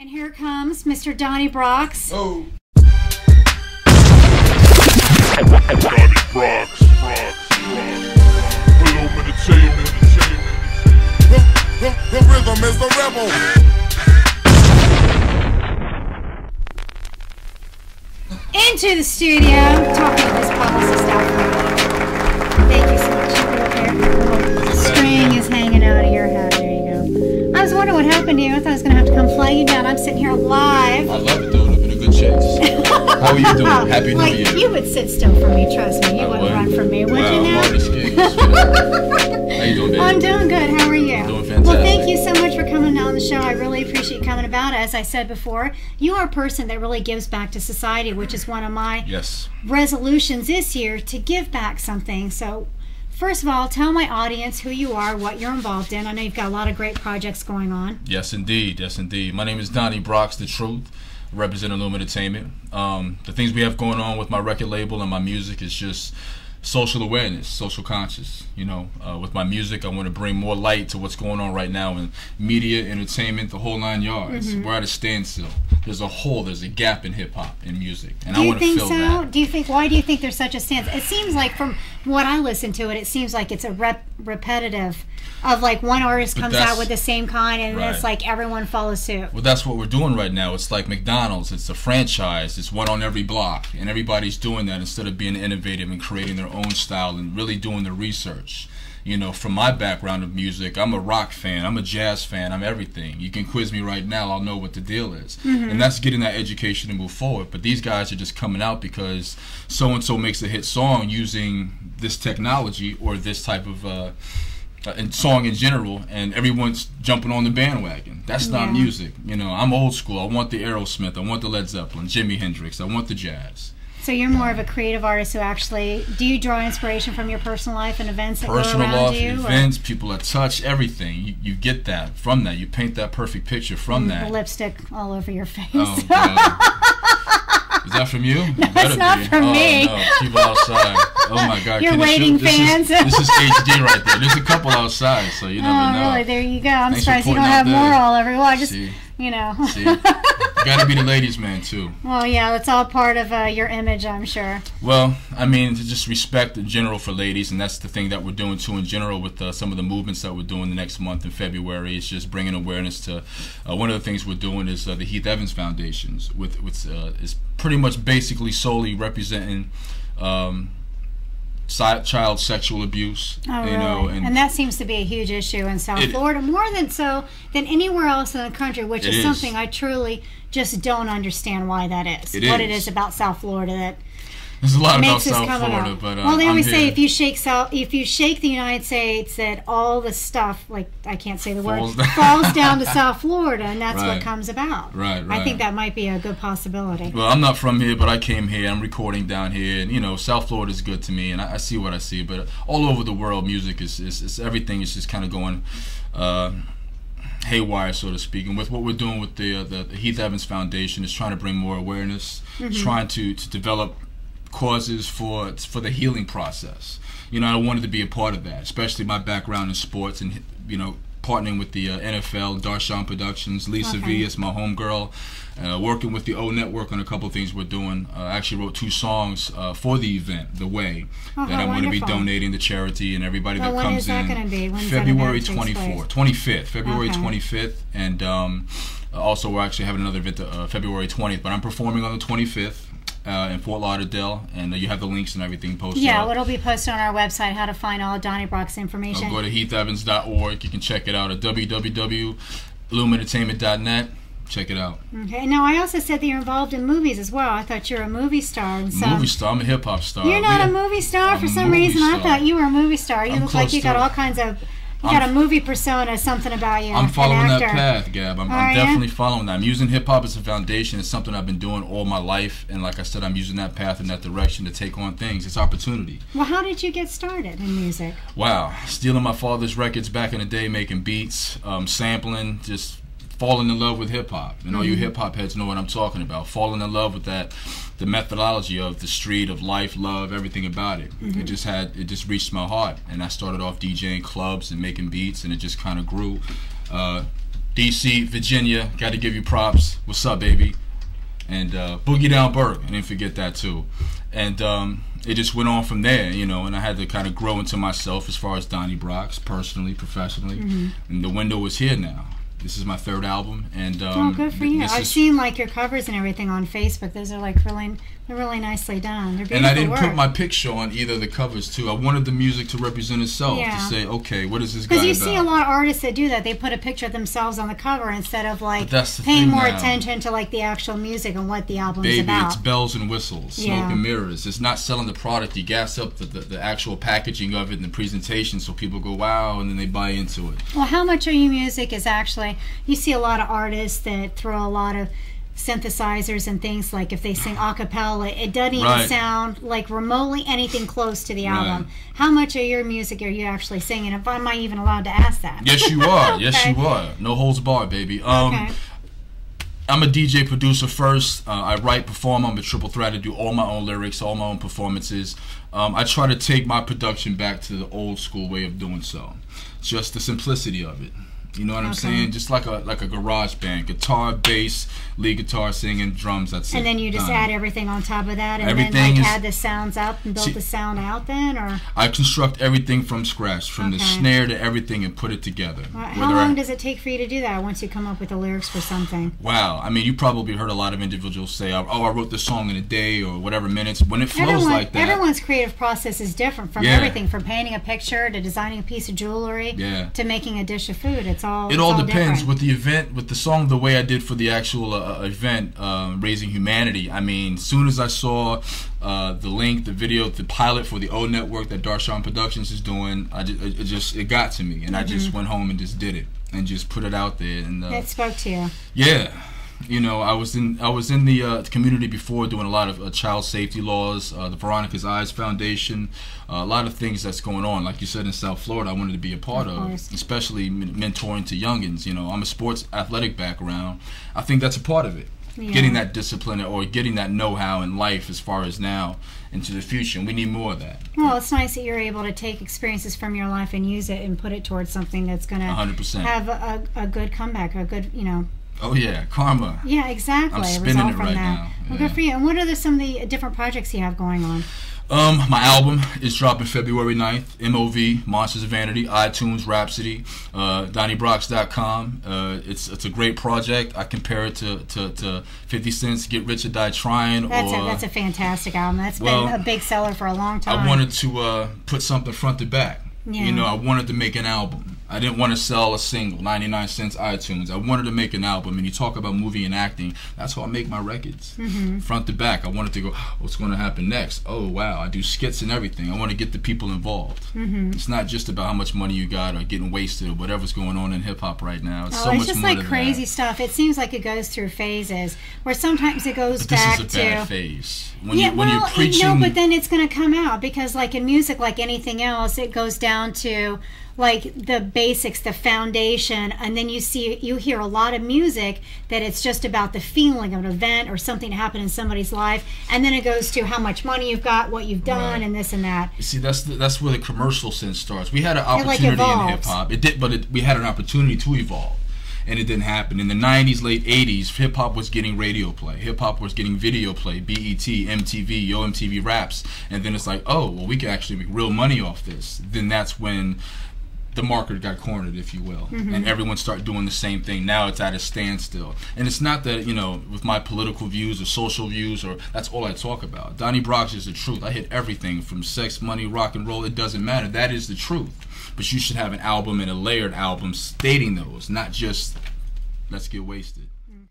And here comes Mr. DonnyBrocs. Oh. DonnyBrocs The rhythm is the rebel. Into the studio, talking to this policy stuff. Thank you so much. The string is hanging out of your head. There you go. I was wondering what happened to you. I thought I was going to have to come fly you down. I'm sitting here live. I love it, dude. I've been a good chase. How are you doing? Happy New Year. You would sit still for me, trust me. You wouldn't run from me, would you now? How you doing, baby? I'm doing good. How are you? Doing fantastic. Well, thank you so much for coming on the show. I really appreciate you coming about. As I said before, you are a person that really gives back to society, which is one of my resolutions this year, to give back something. So, first of all, tell my audience who you are, what you're involved in. I know you've got a lot of great projects going on. Yes, indeed. Yes, indeed. My name is DonnyBrocs, the Truth. Represent Illuminate Entertainment. The things we have going on with my record label and my music is just social awareness, social conscious. You know, with my music, I want to bring more light to what's going on right now in media, entertainment, the whole 9 yards. We're at a standstill. There's a hole, there's a gap in hip hop and music, and I want to fill that. Do you think? Why do you think there's such a stance? It seems like, from what I listen to it seems like it's a repetitive. Of like one artist comes out with the same kind, and it's like everyone follows suit. Well, that's what we're doing right now. It's like McDonald's. It's a franchise. It's one on every block, and everybody's doing that instead of being innovative and creating their own style and really doing the research. You know, from my background of music, I'm a rock fan, I'm a jazz fan, I'm everything. You can quiz me right now, I'll know what the deal is. And that's getting that education to move forward. But these guys are just coming out because so-and-so makes a hit song using this technology or this type of and song in general, and everyone's jumping on the bandwagon. That's not music. You know, I'm old school. I want the Aerosmith, I want the Led Zeppelin, Jimi Hendrix, I want the jazz. So you're more of a creative artist who actually, do you draw inspiration from your personal life and events that go around you? Events, people I touch, everything. You get that from that. You paint that perfect picture from that. The lipstick all over your face. Oh, God. Is that from you? No, it's not from me. No, people outside. Oh my God! You're waiting, fans. This is HD right there. There's a couple outside, so you never know. Oh, really? There you go. I'm surprised you don't have more all over. Well, I just, See? You know. See? You gotta be the ladies' man too. Well, yeah, that's all part of your image, I'm sure. Well, I mean, to just respect in general for ladies, and that's the thing that we're doing too in general with some of the movements that we're doing the next month in February. It's just bringing awareness to. One of the things we're doing is the Heath Evans Foundations, is pretty much basically solely representing child sexual abuse. Oh, you know, really? And that seems to be a huge issue in South Florida, more than anywhere else in the country, which is something I truly just don't understand why that is. What it is about South Florida that there's a lot about South Florida, but well, they always say if you shake the United States, that all the stuff, like I can't say the word, falls down to South Florida, and that's what comes about. Right. I think that might be a good possibility. Well, I'm not from here, but I came here. I'm recording down here, and you know, South Florida is good to me, and I see what I see. But all over the world, music is everything is just kind of going haywire, so to speak. And with what we're doing with the Heath Evans Foundation, is trying to bring more awareness, trying to develop causes for the healing process. You know, I wanted to be a part of that, especially my background in sports, and you know, partnering with the NFL, Darshan Productions, Lisa V is my homegirl, working with the O Network on a couple of things we're doing. I actually wrote 2 songs for the event, The Way, that I'm going to be donating to charity, and everybody that comes in. When is that going to be? When's February 25th, February 25th, and also we're actually having another event February 20th, but I'm performing on the 25th. In Fort Lauderdale, and you have the links and everything posted. Yeah, it'll be posted on our website, how to find all of DonnyBrocs information. Go to heathevans.org. You can check it out at www.illuminentertainment.net. Check it out. Okay. Now, I also said that you're involved in movies as well. I thought you were a movie star. Movie star? I'm a hip-hop star. You're not a movie star? For some reason, I thought you were a movie star. You look like you got all kinds of... You got a movie persona, something about you. I'm following that path, Gab. I'm definitely following that. I'm using hip-hop as a foundation. It's something I've been doing all my life. And like I said, I'm using that path in that direction to take on things. It's opportunity. Well, how did you get started in music? Wow. Stealing my father's records back in the day, making beats, sampling, just falling in love with hip-hop. And all you hip-hop heads know what I'm talking about. Falling in love with that, the methodology of the street, of life, love, everything about it. It just reached my heart. And I started off DJing clubs and making beats, and it just kind of grew. DC, Virginia, got to give you props. What's up, baby? And Boogie Down Burke, I didn't forget that too. And it just went on from there, you know, and I had to kind of grow into myself as far as DonnyBrocs, personally, professionally. And the window was here now. This is my third album, and oh, good for you! I've seen like your covers and everything on Facebook. Those are like really nicely done. They're beautiful and I didn't work. put my picture on either of the covers too. I wanted the music to represent itself, to say, okay, what is this guy about? Because you see a lot of artists that do that. They put a picture of themselves on the cover instead of like thing paying more now. Attention to like the actual music and what the album Baby, is about. it's bells and whistles, smoke and mirrors. It's not selling the product. You gas up the actual packaging of it and the presentation, so people go wow, and then they buy into it. Well, how much of your music is actually? You see a lot of artists that throw a lot of synthesizers and things, like if they sing a cappella, it doesn't even sound like remotely anything close to the album. How much of your music are you actually singing? If am I even allowed to ask that? Yes, you are. Yes, you are. No holds barred, baby. I'm a DJ producer first. I write, perform. I'm a triple threat. I do all my own lyrics, all my own performances. I try to take my production back to the old school way of doing so. Just the simplicity of it. You know what I'm saying? Just like a garage band, guitar, bass, lead guitar, singing, drums. That's it. And then you just add everything on top of that, and everything then like add the sounds up and build the sound out. Then, or I construct everything from scratch, from the snare to everything, and put it together. How long does it take for you to do that once you come up with the lyrics for something? Wow, I mean, you probably heard a lot of individuals say, "Oh, I wrote this song in a day or whatever minutes." When it flows like that, everyone's creative process is different. From everything from painting a picture to designing a piece of jewelry to making a dish of food. It all depends. With the event, with the song, the way I did for the actual event, Raising Humanity. I mean, as soon as I saw the link, the video, the pilot for the O Network that Darshan Productions is doing, it got to me, and I just went home and just did it and just put it out there. And that spoke to you. Yeah. You know, I was in the community before doing a lot of child safety laws, the Veronica's Eyes Foundation, a lot of things that's going on. Like you said, in South Florida, I wanted to be a part of, especially mentoring to youngins. You know, I'm a sports athletic background. I think that's a part of it. Getting that discipline or getting that know-how in life as far as now into the future. And we need more of that. Well, it's nice that you're able to take experiences from your life and use it and put it towards something that's going to 100%. have a good comeback, a good, you know. Oh yeah, karma. Yeah, exactly. I'm spinning it right now. Well, good for you. And what are some of the different projects you have going on? My album is dropping February 9th. MOV, Monsters of Vanity, iTunes, Rhapsody, DonnyBrocs.com. It's a great project. I compare it to 50 Cent's Get Rich or Die Trying. That's a fantastic album. That's been a big seller for a long time. I wanted to put something front to back. You know, I wanted to make an album. I didn't want to sell a single, 99 cents iTunes. I wanted to make an album. And you talk about movie and acting, that's how I make my records. Front to back. I wanted to go, what's going to happen next? Oh, wow, I do skits and everything. I want to get the people involved. It's not just about how much money you got or getting wasted or whatever's going on in hip-hop right now. It's so much just more like crazy stuff. It seems like it goes through phases, where sometimes it goes back to... This is a bad phase. When you're preaching... No, but then it's going to come out, because like in music, like anything else, it goes down to like the basics, the foundation, and then you hear a lot of music that it's just about the feeling of an event or something that happened in somebody's life, and then it goes to how much money you've got, what you've done, and this and that. You see, that's where the commercial sense starts. We had an opportunity in hip hop. It did, but we had an opportunity to evolve. And it didn't happen. In the 90s, late 80s, hip-hop was getting radio play. Hip-hop was getting video play, BET, MTV, Yo MTV Raps. And then it's like, oh, well, we can actually make real money off this. Then that's when the market got cornered, if you will. And everyone started doing the same thing. Now it's at a standstill. And it's not that, you know, with my political views or social views, or that's all I talk about. DonnyBrocs is the truth. I hit everything from sex, money, rock and roll. It doesn't matter. That is the truth. But you should have an album and a layered album stating those, not just let's get wasted.